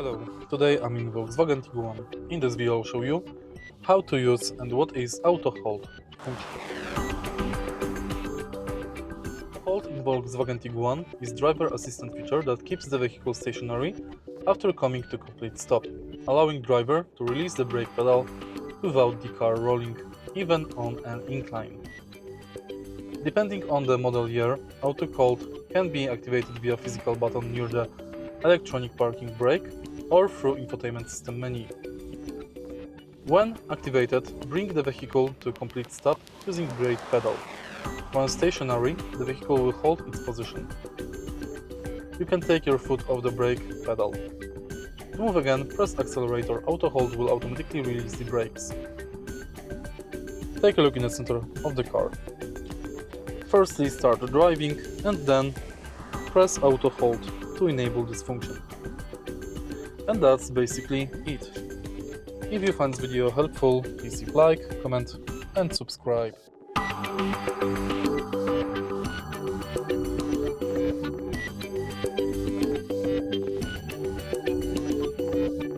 Hello, today I'm in Volkswagen Tiguan. In this video I'll show you how to use and what is Autohold function. Hold in Volkswagen Tiguan is driver assistant feature that keeps the vehicle stationary after coming to complete stop, allowing driver to release the brake pedal without the car rolling, even on an incline. Depending on the model year, Autohold can be activated via physical button near the electronic parking brake or through infotainment system menu. When activated, bring the vehicle to a complete stop using brake pedal. When stationary, the vehicle will hold its position. You can take your foot off the brake pedal. To move again, press accelerator. Autohold will automatically release the brakes. Take a look in the center of the car. Firstly, start driving and then press Autohold to enable this function. And that's basically it. If you find this video helpful, please leave like, comment and subscribe.